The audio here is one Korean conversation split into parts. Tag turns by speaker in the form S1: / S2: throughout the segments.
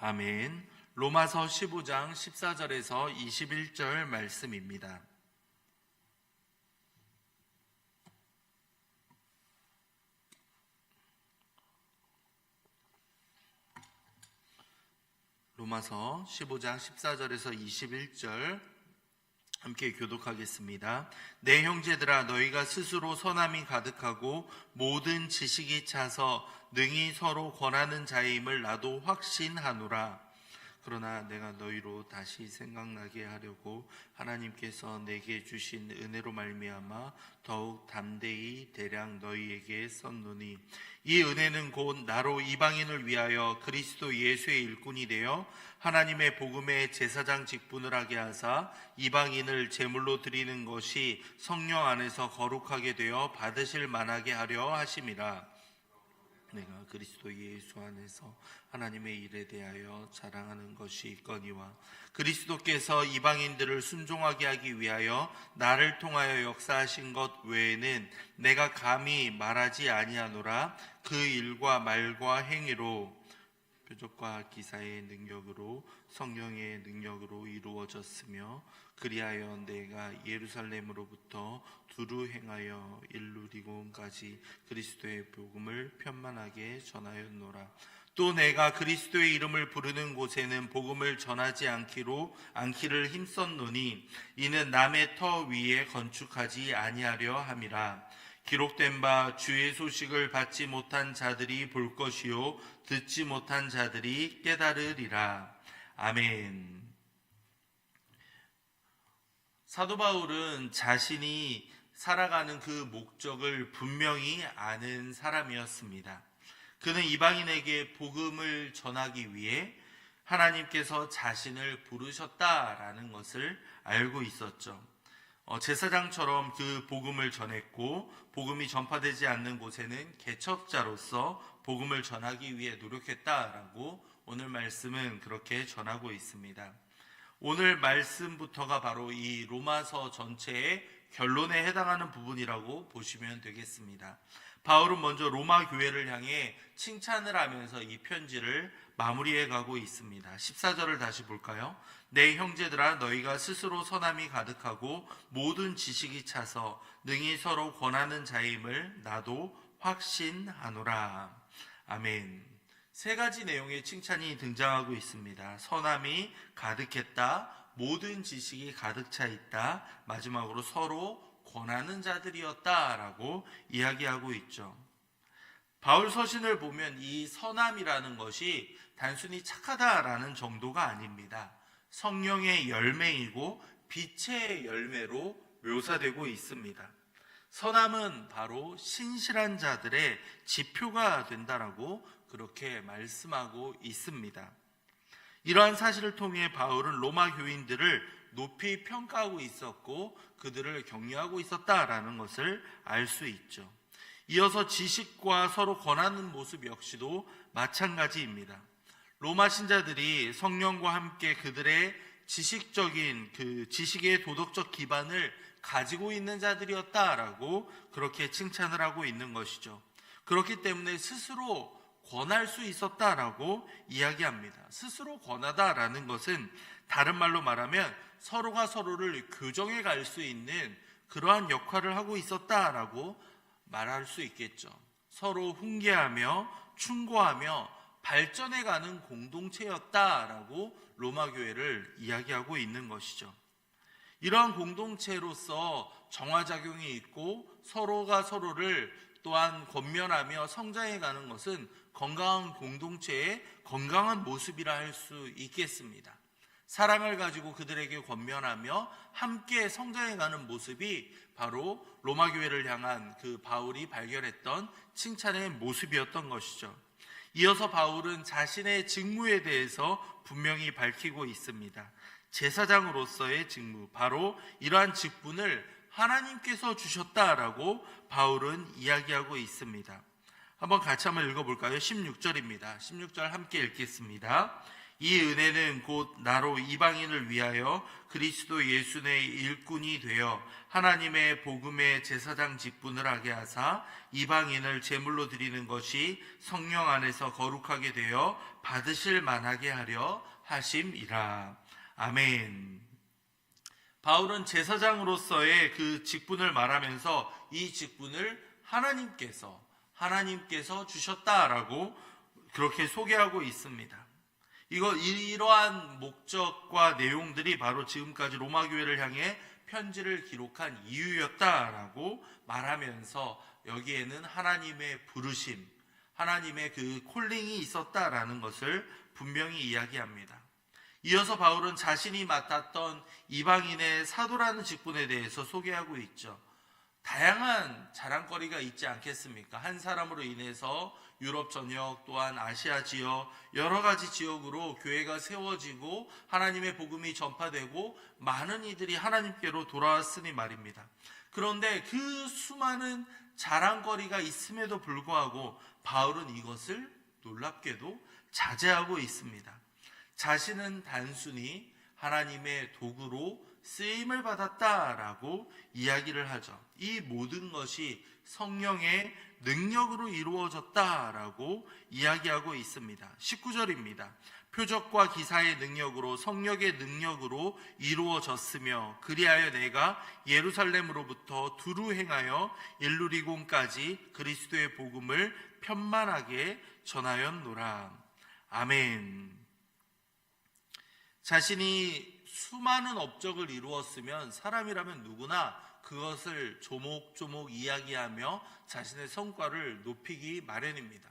S1: 아멘. 로마서 15장 14절에서 21절 말씀입니다. 로마서 15장 14절에서 21절 함께 교독하겠습니다. 내 형제들아, 너희가 스스로 선함이 가득하고 모든 지식이 차서 능히 서로 권하는 자임을 나도 확신하노라. 그러나 내가 너희로 다시 생각나게 하려고 하나님께서 내게 주신 은혜로 말미암아 더욱 담대히 대량 너희에게 썼노니, 이 은혜는 곧 나로 이방인을 위하여 그리스도 예수의 일꾼이 되어 하나님의 복음의 제사장 직분을 하게 하사 이방인을 제물로 드리는 것이 성령 안에서 거룩하게 되어 받으실 만하게 하려 하심이라. 내가 그리스도 예수 안에서 하나님의 일에 대하여 자랑하는 것이 있거니와, 그리스도께서 이방인들을 순종하게 하기 위하여 나를 통하여 역사하신 것 외에는 내가 감히 말하지 아니하노라. 그 일과 말과 행위로, 표적과 기사의 능력으로, 성령의 능력으로 이루어졌으며, 그리하여 내가 예루살렘으로부터 두루 행하여 일루리곤까지 그리스도의 복음을 편만하게 전하였노라. 또 내가 그리스도의 이름을 부르는 곳에는 복음을 전하지 않기를 힘썼노니, 이는 남의 터 위에 건축하지 아니하려 함이라. 기록된 바 주의 소식을 받지 못한 자들이 볼 것이요 듣지 못한 자들이 깨달으리라. 아멘. 사도 바울은 자신이 살아가는 그 목적을 분명히 아는 사람이었습니다. 그는 이방인에게 복음을 전하기 위해 하나님께서 자신을 부르셨다라는 것을 알고 있었죠. 제사장처럼 그 복음을 전했고, 복음이 전파되지 않는 곳에는 개척자로서 복음을 전하기 위해 노력했다라고 오늘 말씀은 그렇게 전하고 있습니다. 오늘 말씀부터가 바로 이 로마서 전체의 결론에 해당하는 부분이라고 보시면 되겠습니다. 바울은 먼저 로마 교회를 향해 칭찬을 하면서 이 편지를 마무리해 가고 있습니다. 14절을 다시 볼까요? 내 형제들아, 너희가 스스로 선함이 가득하고 모든 지식이 차서 능히 서로 권하는 자임을 나도 확신하노라. 아멘. 세 가지 내용의 칭찬이 등장하고 있습니다. 선함이 가득했다, 모든 지식이 가득 차 있다, 마지막으로 서로 권하는 자들이었다라고 이야기하고 있죠. 바울 서신을 보면 이 선함이라는 것이 단순히 착하다라는 정도가 아닙니다. 성령의 열매이고 빛의 열매로 묘사되고 있습니다. 선함은 바로 신실한 자들의 지표가 된다라고 그렇게 말씀하고 있습니다. 이러한 사실을 통해 바울은 로마 교인들을 높이 평가하고 있었고 그들을 격려하고 있었다라는 것을 알 수 있죠. 이어서 지식과 서로 권하는 모습 역시도 마찬가지입니다. 로마 신자들이 성령과 함께 그들의 지식의 도덕적 기반을 가지고 있는 자들이었다라고 그렇게 칭찬을 하고 있는 것이죠. 그렇기 때문에 스스로 권할 수 있었다라고 이야기합니다. 스스로 권하다라는 것은 다른 말로 말하면 서로가 서로를 교정해 갈 수 있는 그러한 역할을 하고 있었다라고 말할 수 있겠죠. 서로 훈계하며 충고하며 발전해가는 공동체였다라고 로마 교회를 이야기하고 있는 것이죠. 이러한 공동체로서 정화작용이 있고 서로가 서로를 또한 권면하며 성장해가는 것은 건강한 공동체의 건강한 모습이라 할 수 있겠습니다. 사랑을 가지고 그들에게 권면하며 함께 성장해가는 모습이 바로 로마 교회를 향한 그 바울이 발견했던 칭찬의 모습이었던 것이죠. 이어서 바울은 자신의 직무에 대해서 분명히 밝히고 있습니다. 제사장으로서의 직무, 바로 이러한 직분을 하나님께서 주셨다라고 바울은 이야기하고 있습니다. 한번 같이 한번 읽어볼까요? 16절입니다. 16절 함께 읽겠습니다. 이 은혜는 곧 나로 이방인을 위하여 그리스도 예수 내 일꾼이 되어 하나님의 복음의 제사장 직분을 하게 하사 이방인을 제물로 드리는 것이 성령 안에서 거룩하게 되어 받으실 만하게 하려 하심이라. 아멘. 바울은 제사장으로서의 그 직분을 말하면서 이 직분을 하나님께서 주셨다라고 그렇게 소개하고 있습니다. 이러한 목적과 내용들이 바로 지금까지 로마 교회를 향해 편지를 기록한 이유였다라고 말하면서 여기에는 하나님의 부르심, 하나님의 그 콜링이 있었다라는 것을 분명히 이야기합니다. 이어서 바울은 자신이 맡았던 이방인의 사도라는 직분에 대해서 소개하고 있죠. 다양한 자랑거리가 있지 않겠습니까? 한 사람으로 인해서 유럽 전역 또한 아시아 지역 여러 가지 지역으로 교회가 세워지고 하나님의 복음이 전파되고 많은 이들이 하나님께로 돌아왔으니 말입니다. 그런데 그 수많은 자랑거리가 있음에도 불구하고 바울은 이것을 놀랍게도 자제하고 있습니다. 자신은 단순히 하나님의 도구로 쓰임을 받았다라고 이야기를 하죠. 이 모든 것이 성령의 능력으로 이루어졌다라고 이야기하고 있습니다. 19절입니다. 표적과 기사의 능력으로 성령의 능력으로 이루어졌으며 그리하여 내가 예루살렘으로부터 두루 행하여 일루리곤까지 그리스도의 복음을 편만하게 전하였노라. 아멘. 자신이 수많은 업적을 이루었으면 사람이라면 누구나 그것을 조목조목 이야기하며 자신의 성과를 높이기 마련입니다.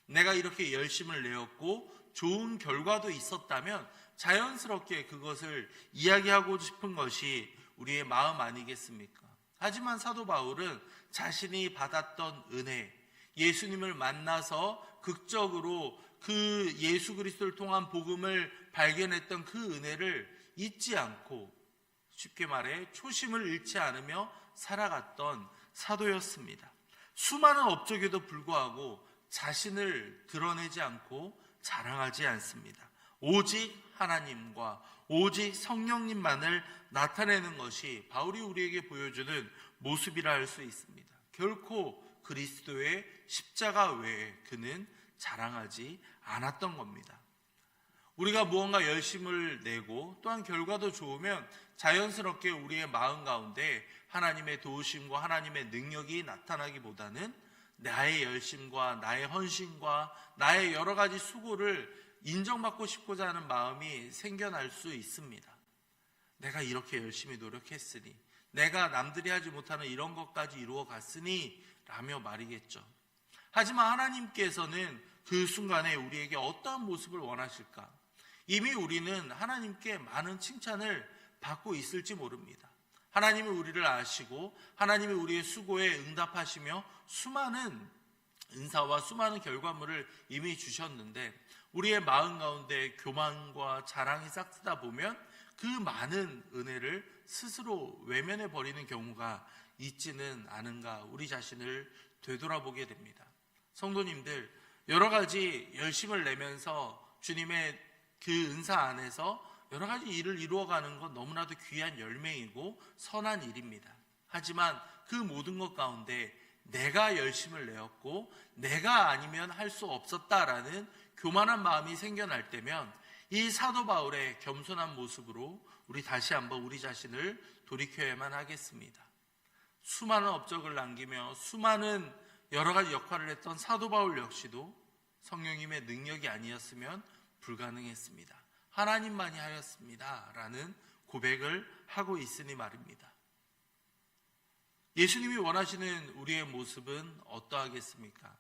S1: 내가 이렇게 열심을 내었고 좋은 결과도 있었다면 자연스럽게 그것을 이야기하고 싶은 것이 우리의 마음 아니겠습니까? 하지만 사도 바울은 자신이 받았던 은혜, 예수님을 만나서 극적으로 그 예수 그리스도를 통한 복음을 발견했던 그 은혜를 잊지 않고 쉽게 말해 초심을 잃지 않으며 살아갔던 사도였습니다. 수많은 업적에도 불구하고 자신을 드러내지 않고 자랑하지 않습니다. 오직 하나님과 오직 성령님만을 나타내는 것이 바울이 우리에게 보여주는 모습이라 할 수 있습니다. 결코 그리스도의 십자가 외에 그는 자랑하지 않았던 겁니다. 우리가 무언가 열심을 내고 또한 결과도 좋으면 자연스럽게 우리의 마음 가운데 하나님의 도우심과 하나님의 능력이 나타나기보다는 나의 열심과 나의 헌신과 나의 여러 가지 수고를 인정받고 싶고자 하는 마음이 생겨날 수 있습니다. 내가 이렇게 열심히 노력했으니, 내가 남들이 하지 못하는 이런 것까지 이루어 갔으니 라며 말이겠죠. 하지만 하나님께서는 그 순간에 우리에게 어떠한 모습을 원하실까? 이미 우리는 하나님께 많은 칭찬을 받고 있을지 모릅니다. 하나님이 우리를 아시고 하나님이 우리의 수고에 응답하시며 수많은 은사와 수많은 결과물을 이미 주셨는데 우리의 마음 가운데 교만과 자랑이 싹트다 보면 그 많은 은혜를 스스로 외면해 버리는 경우가 있지는 않은가, 우리 자신을 되돌아보게 됩니다. 성도님들, 여러 가지 열심을 내면서 주님의 그 은사 안에서 여러 가지 일을 이루어가는 건 너무나도 귀한 열매이고 선한 일입니다. 하지만 그 모든 것 가운데 내가 열심을 내었고 내가 아니면 할 수 없었다라는 교만한 마음이 생겨날 때면 이 사도 바울의 겸손한 모습으로 우리 다시 한번 우리 자신을 돌이켜야만 하겠습니다. 수많은 업적을 남기며 수많은 여러 가지 역할을 했던 사도 바울 역시도 성령님의 능력이 아니었으면 불가능했습니다. 하나님만이 하였습니다 라는 고백을 하고 있으니 말입니다. 예수님이 원하시는 우리의 모습은 어떠하겠습니까?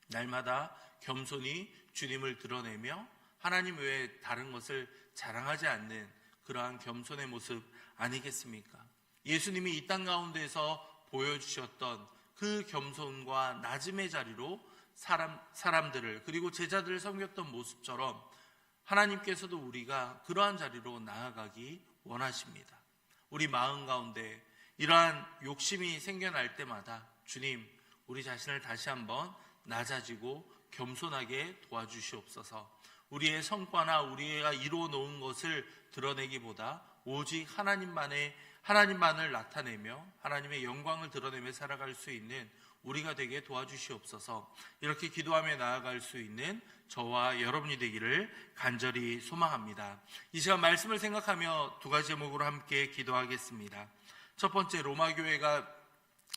S1: 날마다 겸손히 주님을 드러내며 하나님 외에 다른 것을 자랑하지 않는 그러한 겸손의 모습 아니겠습니까? 예수님이 이 땅 가운데서 보여주셨던 그 겸손과 낮음의 자리로 사람들을 그리고 제자들을 섬겼던 모습처럼 하나님께서도 우리가 그러한 자리로 나아가기 원하십니다. 우리 마음 가운데 이러한 욕심이 생겨날 때마다 주님, 우리 자신을 다시 한번 낮아지고 겸손하게 도와주시옵소서. 우리의 성과나 우리가 이루어 놓은 것을 드러내기보다 오직 하나님만을 나타내며 하나님의 영광을 드러내며 살아갈 수 있는 우리가 되게 도와주시옵소서. 이렇게 기도하며 나아갈 수 있는 저와 여러분이 되기를 간절히 소망합니다. 이 시간 말씀을 생각하며 두 가지 제목으로 함께 기도하겠습니다. 첫 번째, 로마 교회가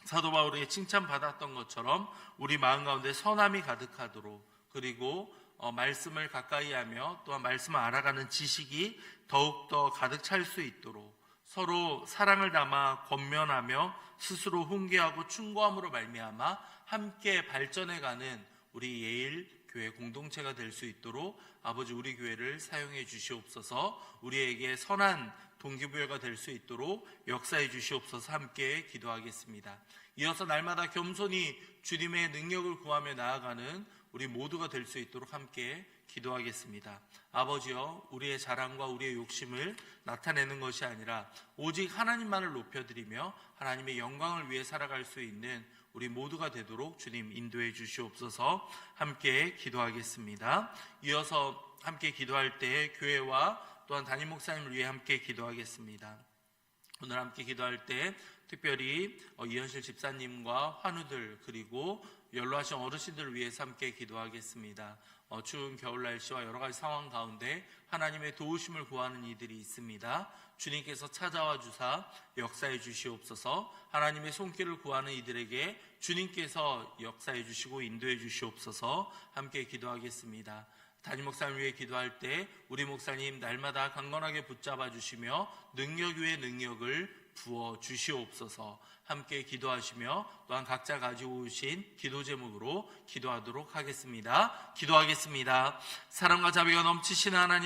S1: 사도 바울에게 칭찬받았던 것처럼 우리 마음 가운데 선함이 가득하도록, 그리고 말씀을 가까이 하며 또한 말씀을 알아가는 지식이 더욱더 가득 찰 수 있도록 서로 사랑을 담아 권면하며 스스로 훈계하고 충고함으로 말미암아 함께 발전해가는 우리 예일 교회 공동체가 될 수 있도록 아버지 우리 교회를 사용해 주시옵소서. 우리에게 선한 동기부여가 될 수 있도록 역사해 주시옵소서. 함께 기도하겠습니다. 이어서 날마다 겸손히 주님의 능력을 구하며 나아가는 우리 모두가 될 수 있도록 함께 기도하겠습니다. 아버지여, 우리의 자랑과 우리의 욕심을 나타내는 것이 아니라 오직 하나님만을 높여드리며 하나님의 영광을 위해 살아갈 수 있는 우리 모두가 되도록 주님 인도해 주시옵소서. 함께 기도하겠습니다. 이어서 함께 기도할 때 교회와 또한 담임 목사님을 위해 함께 기도하겠습니다. 오늘 함께 기도할 때 특별히 이현실 집사님과 환우들, 그리고 연로하신 어르신들을 위해서 함께 기도하겠습니다. 추운 겨울 날씨와 여러 가지 상황 가운데 하나님의 도우심을 구하는 이들이 있습니다. 주님께서 찾아와 주사 역사해 주시옵소서. 하나님의 손길을 구하는 이들에게 주님께서 역사해 주시고 인도해 주시옵소서. 함께 기도하겠습니다. 담임 목사님 위해 기도할 때 우리 목사님 날마다 강건하게 붙잡아 주시며 능력 위에 능력을 부어 주시옵소서. 함께 기도하시며 또한 각자 가지고 오신 기도 제목으로 기도하도록 하겠습니다. 기도하겠습니다. 사랑과 자비가 넘치시는 하나님